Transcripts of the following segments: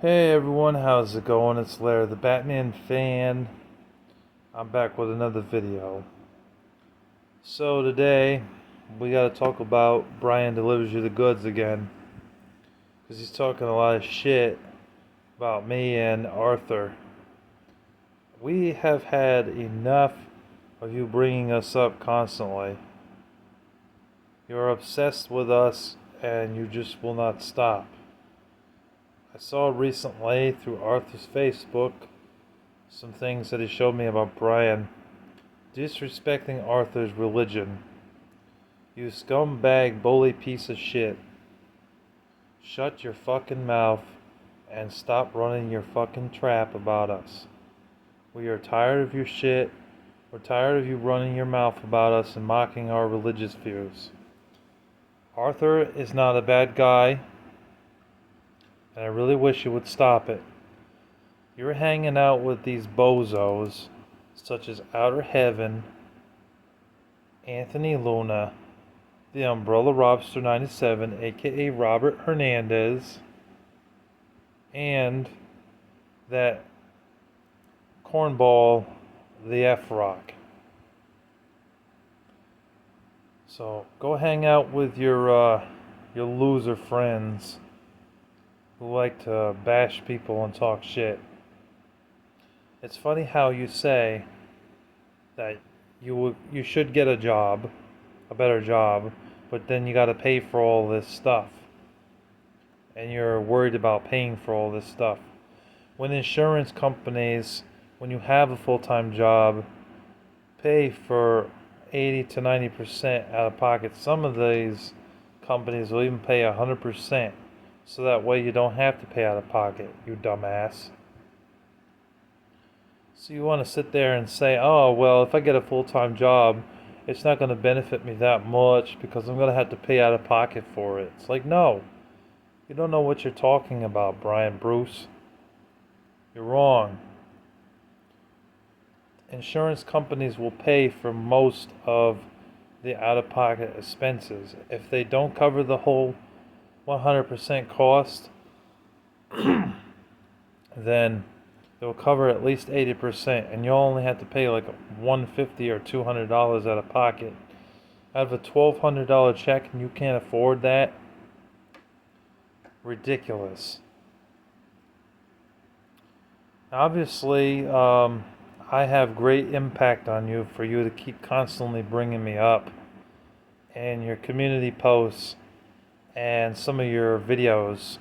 Hey everyone, how's it going? It's Larry the Batman fan. I'm back with another video. So today, we gotta talk about Bryan delivers you the goods again. Because he's talking a lot of shit about me and Arthur. We have had enough of you bringing us up constantly. You're obsessed with us and you just will not stop. I saw recently through Arthur's Facebook some things that he showed me about Bryan disrespecting Arthur's religion. You scumbag bully piece of shit. Shut your fucking mouth and stop running your fucking trap about us. We are tired of your shit. We're tired of you running your mouth about us and mocking our religious views. Arthur is not a bad guy, and I really wish you would stop it. You're hanging out with these bozos, such as Outer Heaven, Anthony Luna, the Umbrella Robster 97, aka Robert Hernandez, and that cornball, the F-Rock. So go hang out with your loser friends who like to bash people and talk shit. It's funny how you say that you should get a job, a better job, but then you got to pay for all this stuff. And you're worried about paying for all this stuff. When insurance companies, when you have a full-time job, pay for 80 to 90% out of pocket. Some of these companies will even pay 100%. So that way you don't have to pay out of pocket, you dumbass. So you want to sit there and say, oh, well, if I get a full-time job, it's not going to benefit me that much because I'm going to have to pay out of pocket for it. It's like, no. You don't know what you're talking about, Bryan Bruce. You're wrong. Insurance companies will pay for most of the out-of-pocket expenses. If they don't cover the whole 100% cost, then they'll cover at least 80%, and you'll only have to pay like $150 or $200 out of pocket. Out of a $1,200 check, and you can't afford that? Ridiculous. Obviously, I have great impact on you for you to keep constantly bringing me up, and your community posts and some of your videos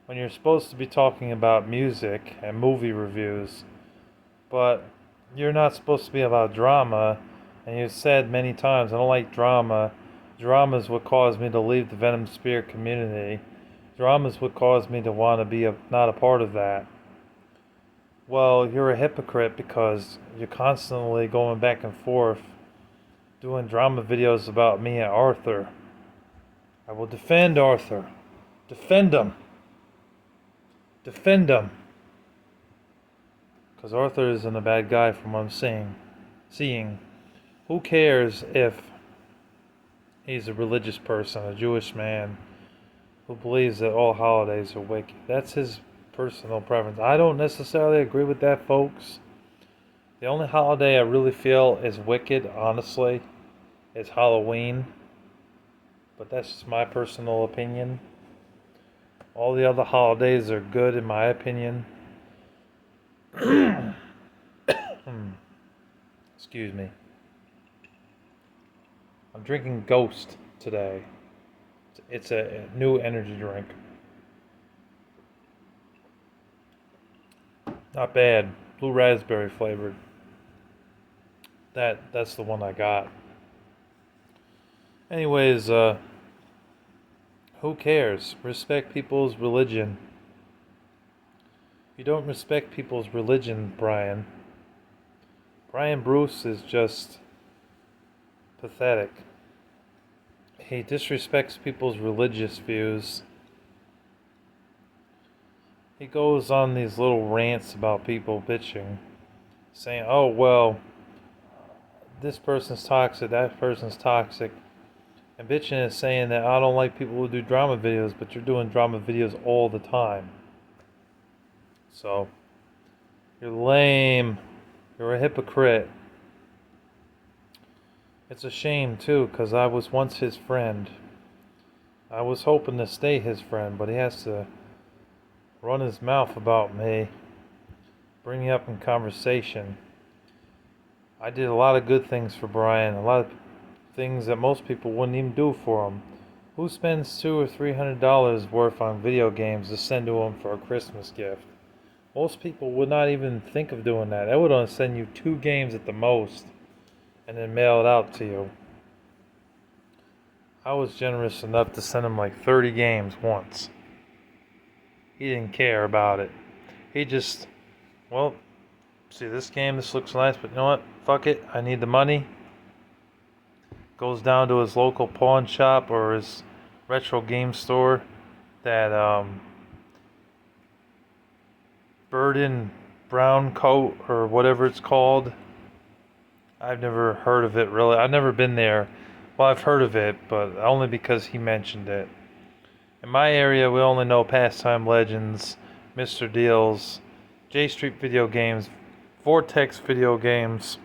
when you're supposed to be talking about music and movie reviews, but you're not supposed to be about drama. And you've said many times, I don't like drama. Drama is what caused me to leave the Venom Spear community. Drama is what caused me to want to be not a part of that. Well, you're a hypocrite because you're constantly going back and forth doing drama videos about me and Arthur. I will defend Arthur. Defend him. Defend him. Because Arthur isn't a bad guy from what I'm seeing. Who cares if he's a religious person, a Jewish man who believes that all holidays are wicked? That's his personal preference. I don't necessarily agree with that, folks. The only holiday I really feel is wicked, honestly, is Halloween. But that's just my personal opinion. All the other holidays are good in my opinion. Excuse me. I'm drinking Ghost today. It's a new energy drink. Not bad. Blue raspberry flavored. That's the one I got. Anyways, who cares? Respect people's religion. You don't respect people's religion, Bryan. Bryan Bruce is just pathetic. He disrespects people's religious views. He goes on these little rants about people bitching, saying, oh, well, this person's toxic, that person's toxic. And bitching is saying that I don't like people who do drama videos, but you're doing drama videos all the time. So, you're lame. You're a hypocrite. It's a shame, too, because I was once his friend. I was hoping to stay his friend, but he has to run his mouth about me, bring me up in conversation. I did a lot of good things for Bryan, a lot of things that most people wouldn't even do for him. Who spends $200 or $300 worth on video games to send to him for a Christmas gift? Most people would not even think of doing that. They would only send you 2 games at the most and then mail it out to you. I was generous enough to send him like 30 games once. He didn't care about it. He just, well, see this game, this looks nice, but you know what? Fuck it, I need the money. Goes down to his local pawn shop or his retro game store that Burden Brown Coat or whatever it's called. I've never heard of it really. I've never been there. Well, I've heard of it, but only because he mentioned it. In my area, we only know Pastime Legends, Mr. Deals, J Street Video Games, Vortex Video Games,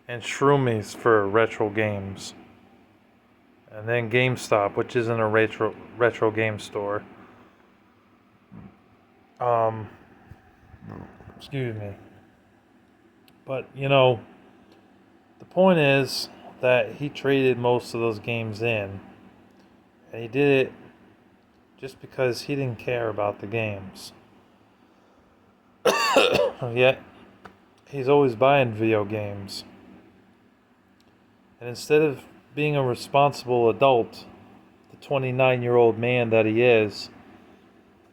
and Shroomies for retro games. And then GameStop, which isn't a retro game store. Excuse me. But, you know, the point is that he traded most of those games in. And he did it just because he didn't care about the games. Yet, he's always buying video games. And instead of being a responsible adult, the 29-year-old man that he is,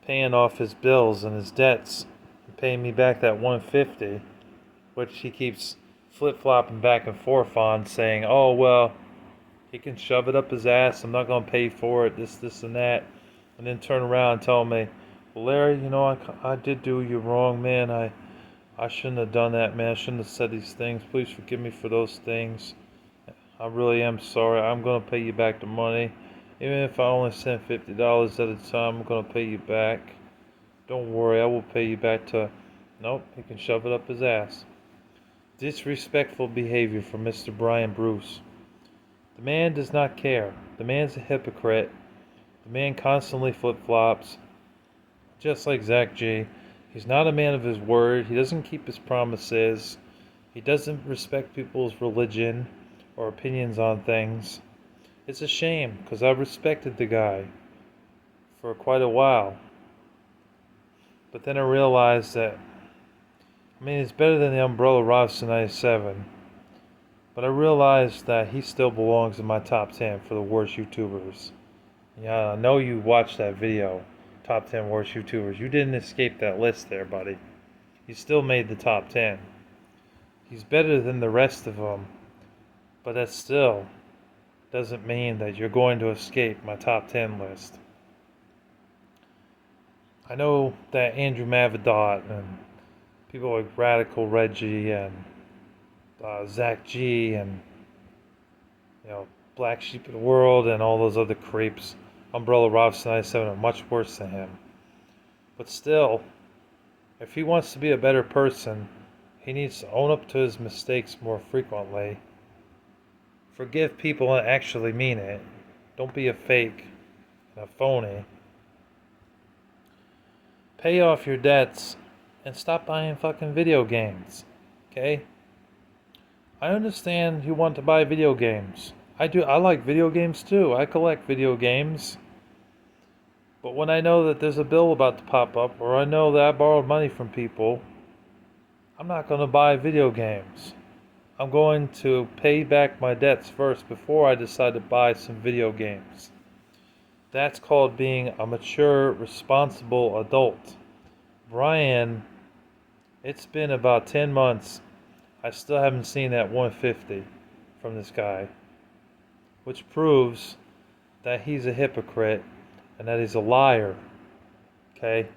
paying off his bills and his debts, and paying me back that $150, which he keeps flip-flopping back and forth on, saying, oh, well, he can shove it up his ass, I'm not going to pay for it, this, and that, and then turn around and tell me, well, Larry, you know, I did do you wrong, man, I shouldn't have done that, man, I shouldn't have said these things, please forgive me for those things, I really am sorry, I'm going to pay you back the money, even if I only send $50 at a time, I'm going to pay you back, don't worry, I will pay you back to, nope, he can shove it up his ass. Disrespectful behavior from Mr. Bryan Bruce. The man does not care. The man's a hypocrite. The man constantly flip-flops. Just like Zach G. He's not a man of his word. He doesn't keep his promises. He doesn't respect people's religion or opinions on things. It's a shame, because I respected the guy for quite a while. But then I realized that, I mean, it's better than the Umbrella Robson 97. But I realized that he still belongs in my top 10 for the worst YouTubers. Yeah, I know you watched that video, top 10 worst YouTubers. You didn't escape that list there, buddy. He still made the top 10. He's better than the rest of them. But that still doesn't mean that you're going to escape my top 10 list. I know that Andrew Mavidot and people like Radical Reggie and Zach G and, you know, Black Sheep of the World and all those other creeps, Umbrella Robson 97, are much worse than him. But still, if he wants to be a better person, he needs to own up to his mistakes more frequently. Forgive people and actually mean it. Don't be a fake and a phony. Pay off your debts and stop buying fucking video games. Okay? I understand you want to buy video games. I do. I like video games too. I collect video games. But when I know that there's a bill about to pop up, or I know that I borrowed money from people, I'm not going to buy video games. I'm going to pay back my debts first before I decide to buy some video games. That's called being a mature, responsible adult. Bryan, it's been about 10 months. I still haven't seen that 150 from this guy, which proves that he's a hypocrite and that he's a liar. Okay?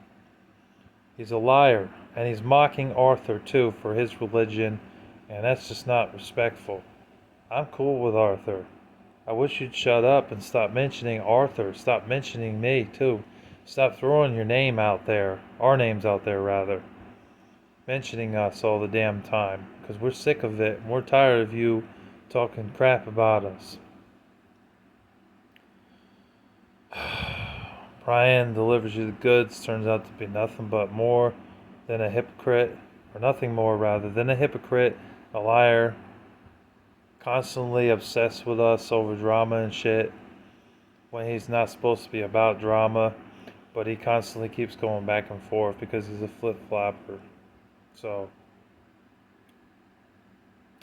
He's a liar, and he's mocking Arthur too for his religion, and that's just not respectful. I'm cool with Arthur. I wish you'd shut up and stop mentioning Arthur. Stop mentioning me too. Stop throwing your name out there, our names out there rather, mentioning us all the damn time, because we're sick of it and we're tired of you talking crap about us. Bryan delivers you the goods, turns out to be nothing but more than a hypocrite, or nothing more rather than a hypocrite, a liar, constantly obsessed with us over drama and shit when he's not supposed to be about drama, but he constantly keeps going back and forth because he's a flip-flopper. So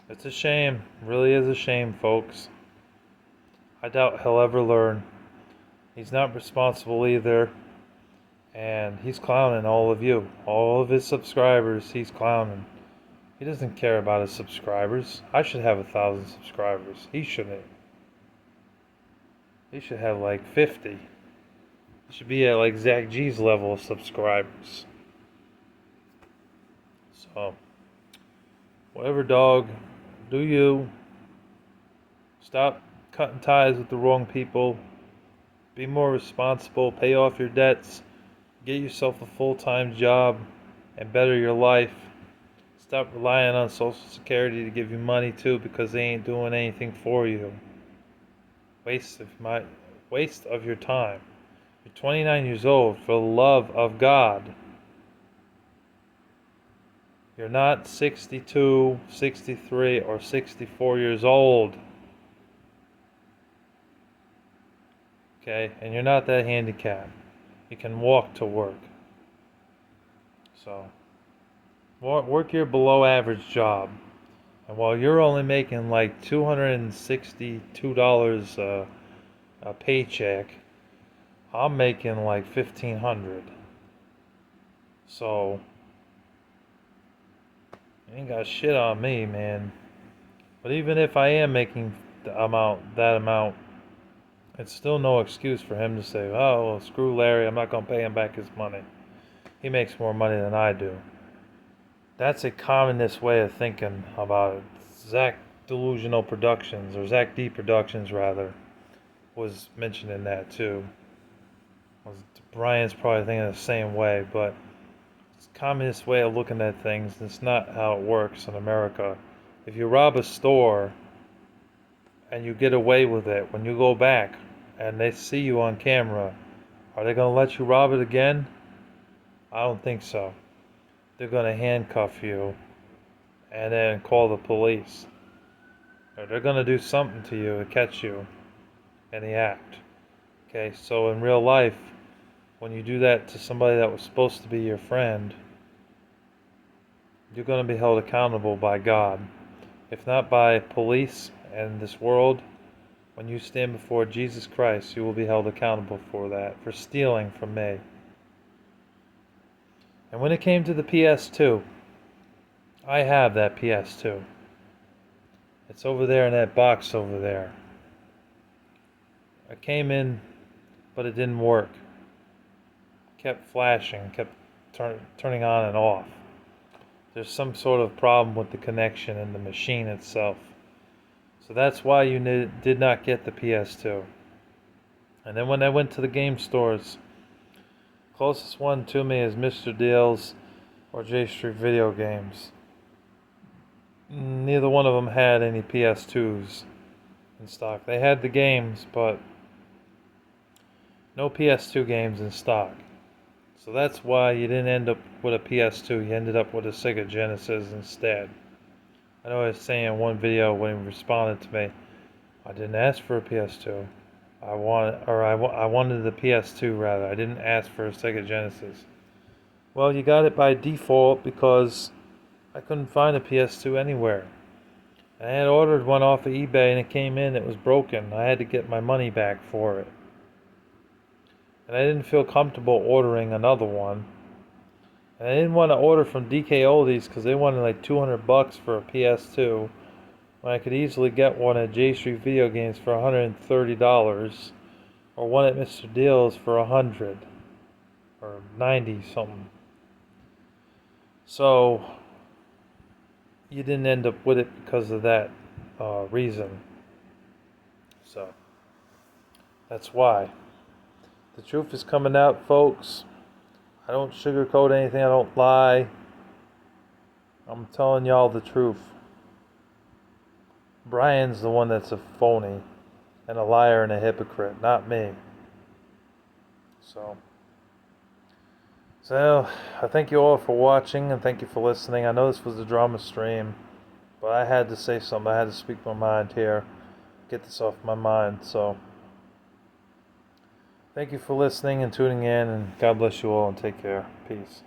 it's a shame, really is a shame, folks. I doubt he'll ever learn. He's not responsible either, and he's clowning all of you, all of his subscribers. He's clowning. He doesn't care about his subscribers. I should have 1,000 subscribers. He shouldn't. He should have like 50. He should be at like Zach G's level of subscribers. So, whatever, dog. Do you. Stop cutting ties with the wrong people. Be more responsible. Pay off your debts. Get yourself a full-time job and better your life. Stop relying on Social Security to give you money too, because they ain't doing anything for you. Waste of your time. You're 29 years old, for the love of God. You're not 62, 63, or 64 years old. Okay? And you're not that handicapped. You can walk to work. So, work your below average job. And while you're only making like $262 a paycheck, I'm making like $1,500. So, you ain't got shit on me, man. But even if I am making that amount, it's still no excuse for him to say, oh, well, screw Larry, I'm not going to pay him back his money. He makes more money than I do. That's a communist way of thinking about it. Zach Delusional Productions, or Zach D Productions rather, was mentioning that too. Bryan's probably thinking the same way, but it's a communist way of looking at things. It's not how it works in America. If you rob a store and you get away with it, when you go back and they see you on camera, are they going to let you rob it again? I don't think so. They're going to handcuff you and then call the police. Or they're going to do something to you to catch you in the act. Okay, so in real life, when you do that to somebody that was supposed to be your friend, you're going to be held accountable by God. If not by police and this world, when you stand before Jesus Christ, you will be held accountable for that, for stealing from me. And when it came to the PS2, I have that PS2. It's over there in that box over there. I came in, but it didn't work. Kept flashing, kept turning on and off. There's some sort of problem with the connection in the machine itself. So that's why you did not get the PS2. And then when I went to the game stores, closest one to me is Mr. Deals or J Street Video Games. Neither one of them had any PS2s in stock. They had the games, but no PS2 games in stock. So that's why you didn't end up with a PS2. You ended up with a Sega Genesis instead. I know I was saying in one video when he responded to me, I didn't ask for a PS2. I wanted the PS2 rather. I didn't ask for a Sega Genesis. Well, you got it by default because I couldn't find a PS2 anywhere. I had ordered one off of eBay and it came in, it was broken. I had to get my money back for it. And I didn't feel comfortable ordering another one. And I didn't want to order from DK Oldies because they wanted like $200 for a PS2. When I could easily get one at J Street Video Games for $130. Or one at Mr. Deals for $100. Or 90 something. So you didn't end up with it because of that reason. So that's why. The truth is coming out, folks. I don't sugarcoat anything. I don't lie. I'm telling y'all the truth. Bryan's the one that's a phony and a liar and a hypocrite, not me. So I thank you all for watching and thank you for listening. I know this was a drama stream, but I had to say something. I had to speak my mind here, get this off my mind. So thank you for listening and tuning in, and God bless you all and take care. Peace.